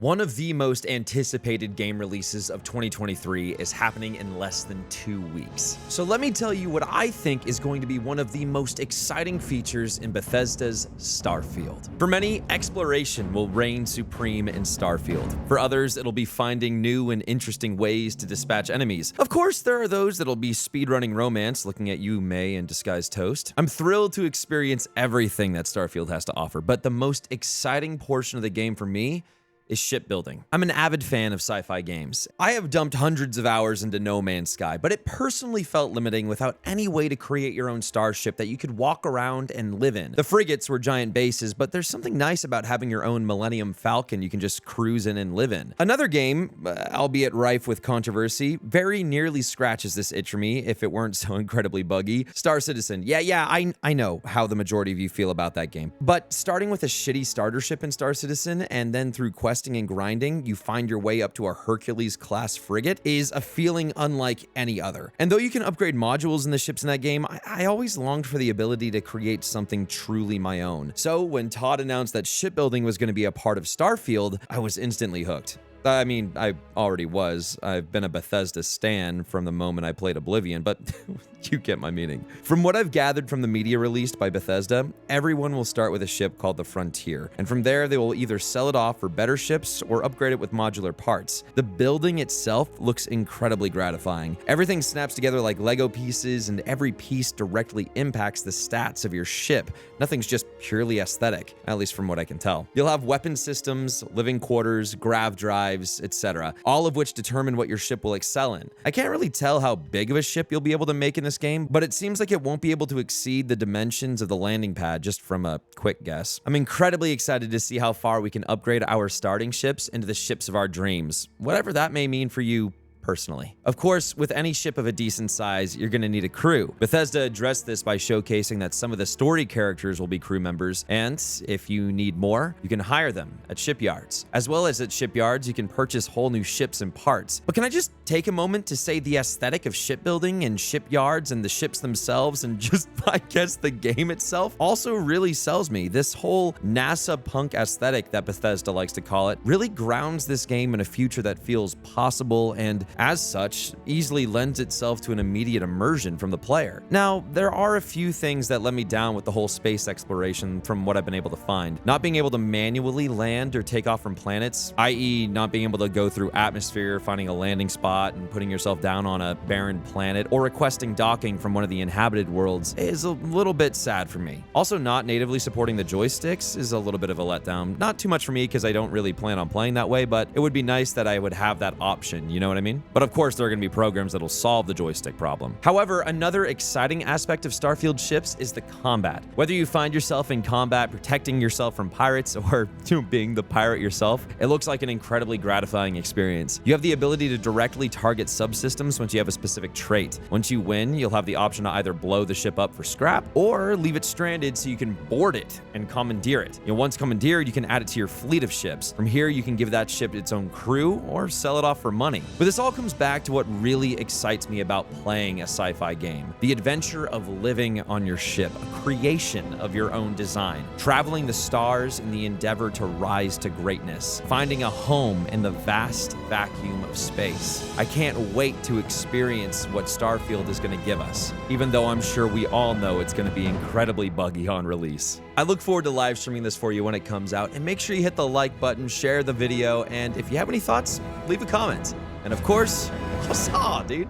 One of the most anticipated game releases of 2023 is happening in less than 2 weeks. So let me tell you what I think is going to be one of the most exciting features in Bethesda's Starfield. For many, exploration will reign supreme in Starfield. For others, it'll be finding new and interesting ways to dispatch enemies. Of course, there are those that'll be speedrunning romance, looking at you, May, and Disguised Toast. I'm thrilled to experience everything that Starfield has to offer, but the most exciting portion of the game for me is shipbuilding. I'm an avid fan of sci-fi games. I have dumped hundreds of hours into No Man's Sky, but it personally felt limiting without any way to create your own starship that you could walk around and live in. The frigates were giant bases, but there's something nice about having your own Millennium Falcon you can just cruise in and live in. Another game, albeit rife with controversy, very nearly scratches this itch for me if it weren't so incredibly buggy. Star Citizen. Yeah, I know how the majority of you feel about that game. But starting with a shitty starter ship in Star Citizen and then through questing and grinding, you find your way up to a Hercules-class frigate is a feeling unlike any other. And though you can upgrade modules in the ships in that game, I always longed for the ability to create something truly my own. So when Todd announced that shipbuilding was going to be a part of Starfield, I was instantly hooked. I mean, I already was. I've been a Bethesda stan from the moment I played Oblivion, but you get my meaning. From what I've gathered from the media released by Bethesda, everyone will start with a ship called the Frontier, and from there they will either sell it off for better ships or upgrade it with modular parts. The building itself looks incredibly gratifying. Everything snaps together like Lego pieces, and every piece directly impacts the stats of your ship. Nothing's just purely aesthetic, at least from what I can tell. You'll have weapon systems, living quarters, grav drives, etc., all of which determine what your ship will excel in. I can't really tell how big of a ship you'll be able to make in this game, but it seems like it won't be able to exceed the dimensions of the landing pad just from a quick guess. I'm incredibly excited to see how far we can upgrade our starting ships into the ships of our dreams, whatever that may mean for you personally. Of course, with any ship of a decent size, you're going to need a crew. Bethesda addressed this by showcasing that some of the story characters will be crew members, and if you need more, you can hire them at shipyards. As well as at shipyards, you can purchase whole new ships and parts. But can I just take a moment to say the aesthetic of shipbuilding and shipyards and the ships themselves and just, I guess, the game itself also really sells me. This whole NASA punk aesthetic that Bethesda likes to call it really grounds this game in a future that feels possible and as such, easily lends itself to an immediate immersion from the player. Now, there are a few things that let me down with the whole space exploration from what I've been able to find. Not being able to manually land or take off from planets, i.e. not being able to go through atmosphere, finding a landing spot, and putting yourself down on a barren planet, or requesting docking from one of the inhabited worlds is a little bit sad for me. Also, not natively supporting the joysticks is a little bit of a letdown. Not too much for me because I don't really plan on playing that way, but it would be nice that I would have that option, you know what I mean? But of course, there are going to be programs that'll solve the joystick problem. However, another exciting aspect of Starfield ships is the combat. Whether you find yourself in combat protecting yourself from pirates or being the pirate yourself, it looks like an incredibly gratifying experience. You have the ability to directly target subsystems once you have a specific trait. Once you win, you'll have the option to either blow the ship up for scrap or leave it stranded so you can board it and commandeer it. Once commandeered, you can add it to your fleet of ships. From here, you can give that ship its own crew or sell it off for money. But this all comes back to what really excites me about playing a sci-fi game. The adventure of living on your ship, a creation of your own design, traveling the stars in the endeavor to rise to greatness, finding a home in the vast vacuum of space. I can't wait to experience what Starfield is going to give us, even though I'm sure we all know it's going to be incredibly buggy on release. I look forward to live streaming this for you when it comes out, and make sure you hit the like button, share the video, and if you have any thoughts, leave a comment. And of course, huzzah, dude!